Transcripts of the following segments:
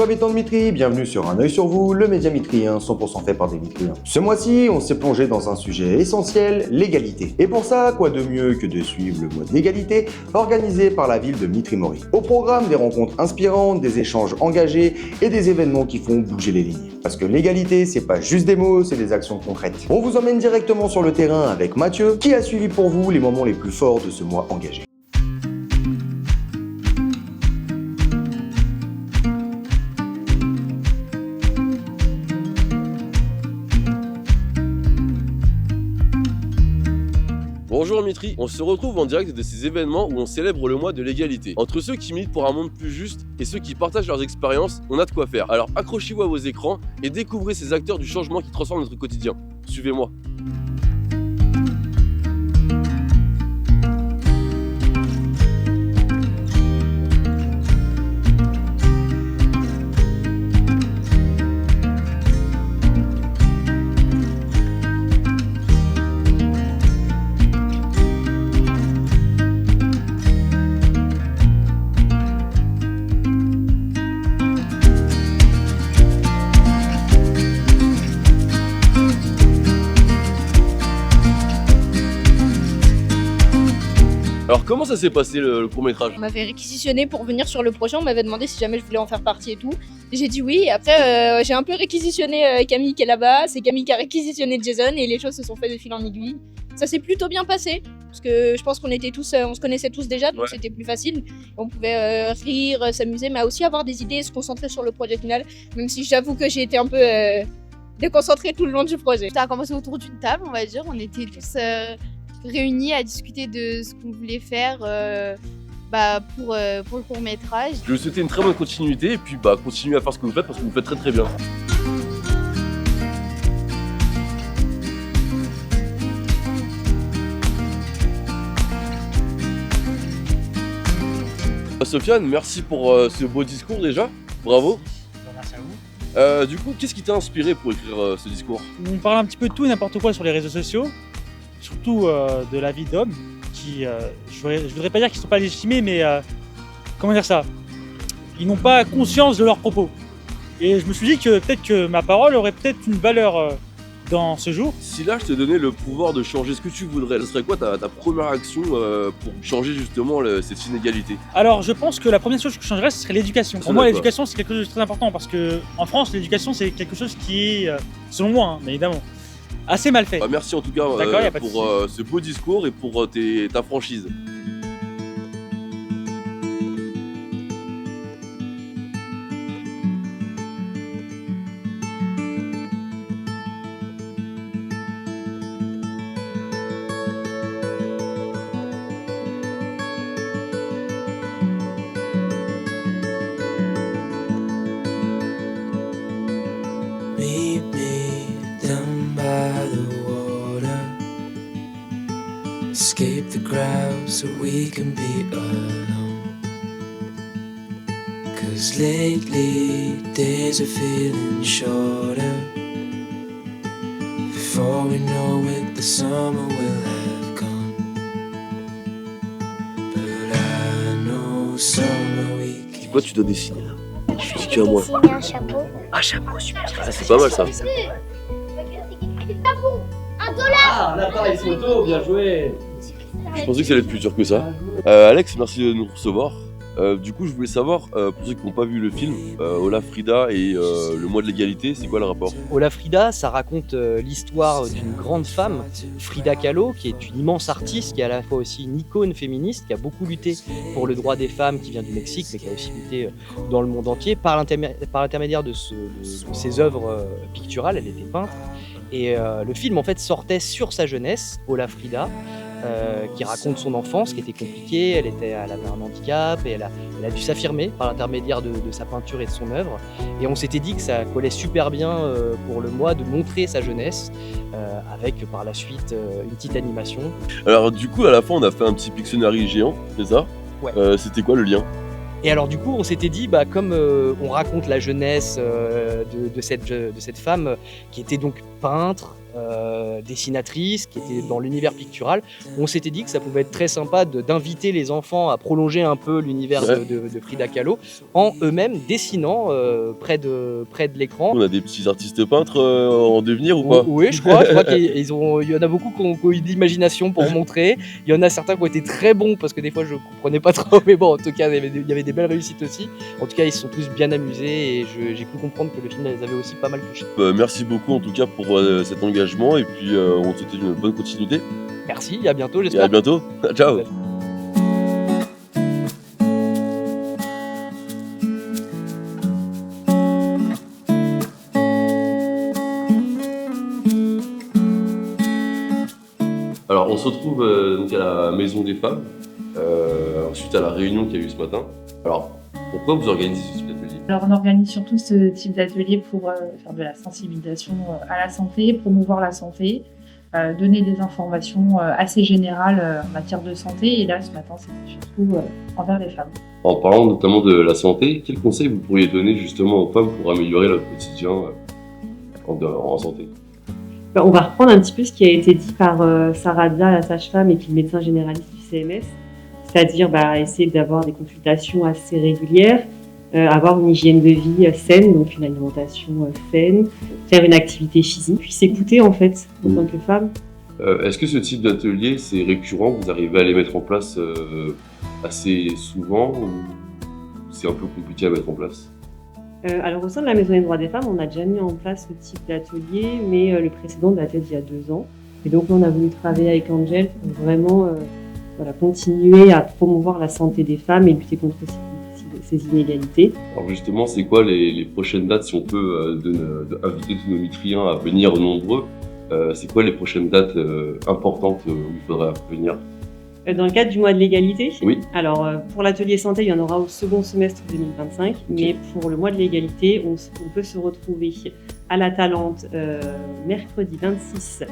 habitants de Mitry, bienvenue sur Un œil sur vous, le média mitrien 100% fait par des Mitriens. Ce mois-ci, on s'est plongé dans un sujet essentiel, l'égalité. Et pour ça, quoi de mieux que de suivre le mois de l'égalité organisé par la ville de Mitry-Mory. Au programme, des rencontres inspirantes, des échanges engagés et des événements qui font bouger les lignes. Parce que l'égalité, c'est pas juste des mots, c'est des actions concrètes. On vous emmène directement sur le terrain avec Mathieu, qui a suivi pour vous les moments les plus forts de ce mois engagé. Bonjour Mitry, on se retrouve en direct de ces événements où on célèbre le mois de l'égalité. Entre ceux qui militent pour un monde plus juste et ceux qui partagent leurs expériences, on a de quoi faire. Alors accrochez-vous à vos écrans et découvrez ces acteurs du changement qui transforment notre quotidien. Suivez-moi. Alors comment ça s'est passé le court-métrage? On m'avait réquisitionné pour venir sur le projet, on m'avait demandé si jamais je voulais en faire partie et tout. Et j'ai dit oui, et après j'ai un peu réquisitionné Camille qui est là-bas, c'est Camille qui a réquisitionné Jason et les choses se sont faites de fil en aiguille. Ça s'est plutôt bien passé, parce que je pense qu'on était tous, on se connaissait tous déjà, donc c'était plus facile. On pouvait rire, s'amuser, mais aussi avoir des idées et se concentrer sur le projet final, même si j'avoue que j'ai été un peu déconcentrée tout le long du projet. Ça a commencé autour d'une table, on va dire, on était tous réunis à discuter de ce qu'on voulait faire pour le court-métrage. Je vous souhaite une très bonne continuité et puis continuez à faire ce que vous faites parce que vous faites très très bien. Sofiane, merci pour ce beau discours déjà, bravo. Merci à vous. Du coup, qu'est-ce qui t'a inspiré pour écrire ce discours? On parle un petit peu de tout et n'importe quoi sur les réseaux sociaux, surtout de la vie d'hommes qui, je voudrais pas dire qu'ils sont pas légitimés, mais comment dire ça, ils n'ont pas conscience de leurs propos. Et je me suis dit que peut-être que ma parole aurait peut-être une valeur dans ce jour. Si là je te donnais le pouvoir de changer ce que tu voudrais, ce serait quoi ta première action pour changer justement cette inégalité? Alors je pense que la première chose que je changerais, ce serait l'éducation. Pour moi l'éducation c'est quelque chose de très important parce que en France l'éducation c'est quelque chose qui est, selon moi hein, mais évidemment, assez mal fait. Merci en tout cas pour ce beau discours et pour ta franchise. Meet me down by the water. Escape the crowd so we can be alone. 'Cause lately days are feeling shorter. Before we know it, the summer will have gone. But I know summer we can. Quoi tu dois dessiner là? Je suis à moi. Dessiner un chapeau. Un chapeau, super. Ah, c'est pas mal ça. Ah, un appareil photo, bien joué. Je pensais que ça allait être plus dur que ça. Alex, merci de nous recevoir. Du coup, je voulais savoir, pour ceux qui n'ont pas vu le film, Olafrida et le mois de l'égalité, c'est quoi le rapport? Olafrida, ça raconte l'histoire d'une grande femme, Frida Kahlo, qui est une immense artiste, qui est à la fois aussi une icône féministe, qui a beaucoup lutté pour le droit des femmes, qui vient du Mexique, mais qui a aussi lutté dans le monde entier par l'intermédiaire de ses œuvres picturales. Elle était peintre. Et le film en fait sortait sur sa jeunesse, Olafrida, qui raconte son enfance qui était compliquée, elle avait un handicap et elle a dû s'affirmer par l'intermédiaire de sa peinture et de son œuvre. Et on s'était dit que ça collait super bien pour le mois de montrer sa jeunesse avec par la suite une petite animation. Alors du coup à la fin on a fait un petit Pictionary géant, c'est ça? Ouais. C'était quoi le lien? Et alors du coup on s'était dit comme on raconte la jeunesse de cette femme qui était donc peintre, dessinatrice, qui était dans l'univers pictural. On s'était dit que ça pouvait être très sympa d'inviter les enfants à prolonger un peu l'univers de Frida Kahlo en eux-mêmes dessinant près de l'écran. On a des petits artistes peintres en devenir ou pas? Oui, je crois qu'il y en a beaucoup qui ont eu de l'imagination pour montrer. Il y en a certains qui ont été très bons parce que des fois je comprenais pas trop, mais bon, en tout cas, il y avait des belles réussites aussi. En tout cas, ils se sont tous bien amusés et j'ai cru comprendre que le film les avait aussi pas mal touchés. Merci beaucoup en tout cas pour cet engagement et puis on te souhaite une bonne continuité. Merci, à bientôt, Et j'espère. à bientôt. Ciao. Alors on se retrouve donc à la Maison des Femmes, suite à la réunion qu'il y a eu ce matin. Alors pourquoi vous organisez ce type d'atelier? Alors on organise surtout ce type d'atelier pour faire de la sensibilisation à la santé, promouvoir la santé, donner des informations assez générales en matière de santé. Et là ce matin c'était surtout envers les femmes. En parlant notamment de la santé, quels conseils vous pourriez donner justement aux femmes pour améliorer leur quotidien en santé? On va reprendre un petit peu ce qui a été dit par Sarah Dia, la sage-femme, et puis le médecin généraliste du CMS, c'est-à-dire essayer d'avoir des consultations assez régulières, avoir une hygiène de vie saine, donc une alimentation saine, faire une activité physique, puis s'écouter en fait en tant que femme. Est-ce que ce type d'atelier, c'est récurrent? Vous arrivez à les mettre en place assez souvent ou c'est un peu compliqué à mettre en place? Alors au sein de la Maison des droits des femmes, on a déjà mis en place ce type d'atelier, mais le précédent datait d'il y a 2 ans. Et donc là, on a voulu travailler avec Angel pour vraiment continuer à promouvoir la santé des femmes et lutter contre ces inégalités. Alors justement, c'est quoi les prochaines dates, si on peut inviter tous nos mitriens à venir nombreux? C'est quoi les prochaines dates importantes où il faudra venir? Dans le cadre du mois de l'égalité, oui. Alors pour l'atelier santé, il y en aura au second semestre 2025, mais pour le mois de l'égalité, on peut se retrouver à la Talente mercredi 26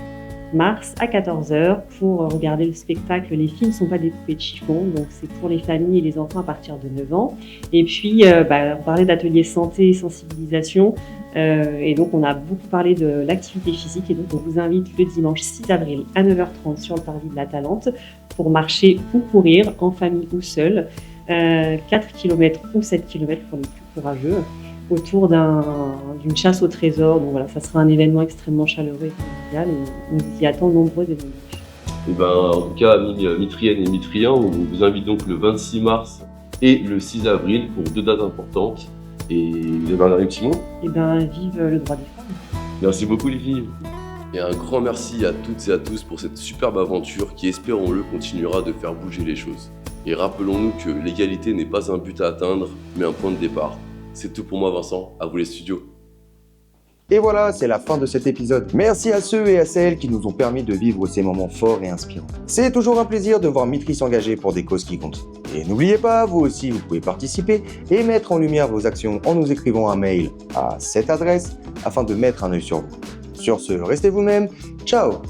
mars à 14h pour regarder le spectacle. Les filles ne sont pas des poupées de chiffon, donc c'est pour les familles et les enfants à partir de 9 ans. Et puis on parlait d'atelier santé et sensibilisation, et donc on a beaucoup parlé de l'activité physique, et donc on vous invite le dimanche 6 avril à 9h30 sur le parvis de la Talente pour marcher ou courir en famille ou seul, 4 km ou 7 km pour les plus courageux, autour d'une chasse au trésor. Donc voilà, ça sera un événement extrêmement chaleureux et convivial, et on vous y attend nombreux des Et en tout cas, amis mitriennes et mitriens, on vous invite donc le 26 mars et le 6 avril pour 2 dates importantes. Et vous avez un dernier petit mot? Vive le droit des femmes. Merci beaucoup les filles. Et un grand merci à toutes et à tous pour cette superbe aventure qui, espérons-le, continuera de faire bouger les choses. Et rappelons-nous que l'égalité n'est pas un but à atteindre, mais un point de départ. C'est tout pour moi Vincent, à vous les studios. Et voilà, c'est la fin de cet épisode. Merci à ceux et à celles qui nous ont permis de vivre ces moments forts et inspirants. C'est toujours un plaisir de voir Mitri s'engager pour des causes qui comptent. Et n'oubliez pas, vous aussi, vous pouvez participer et mettre en lumière vos actions en nous écrivant un mail à cette adresse afin de mettre un œil sur vous. Sur ce, restez vous-même. Ciao!